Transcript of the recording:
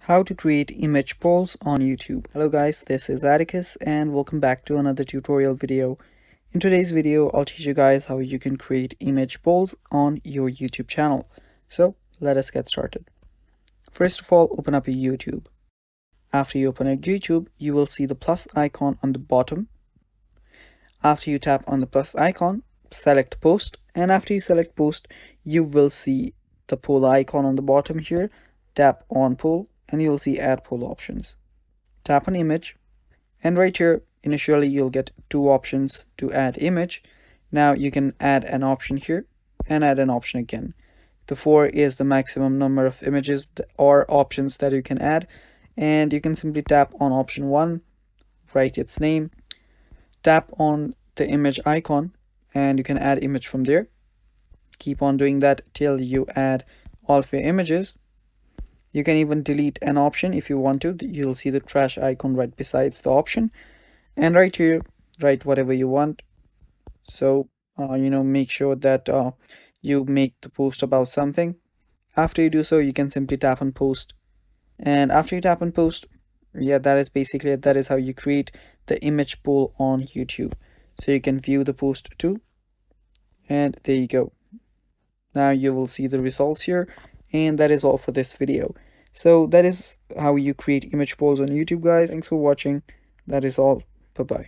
How to create image polls on YouTube. Hello guys, this is Atticus and welcome back to another tutorial video. In today's video, I'll teach you guys how you can create image polls on your YouTube channel. So let us get started. First of all, open up your YouTube. After you open up YouTube, you will see the plus icon on the bottom. After you tap on the plus icon, select post, and after you select post, you will see the poll icon on the bottom here. Tap on poll and you'll see add poll options. Tap on image, and right here initially you'll get two options to add image. Now you can add an option here and add an option again. The 4 is the maximum number of images or options that you can add, and you can simply tap on option 1, write its name, tap on the image icon, and you can add image from there. Keep on doing that till you add all of your images. You can even delete an option if you want to. You'll see the trash icon right besides the option, and right here write whatever you want. So make sure that you make the post about something. After you do so, you can simply tap on post, and after you tap on post, yeah, that is basically it. That is how you create the image poll on YouTube. So you can view the post too, and there you go. Now you will see the results here, and that is all for this video. So that is how you create image polls on YouTube, guys. Thanks for watching. That is all. Bye bye.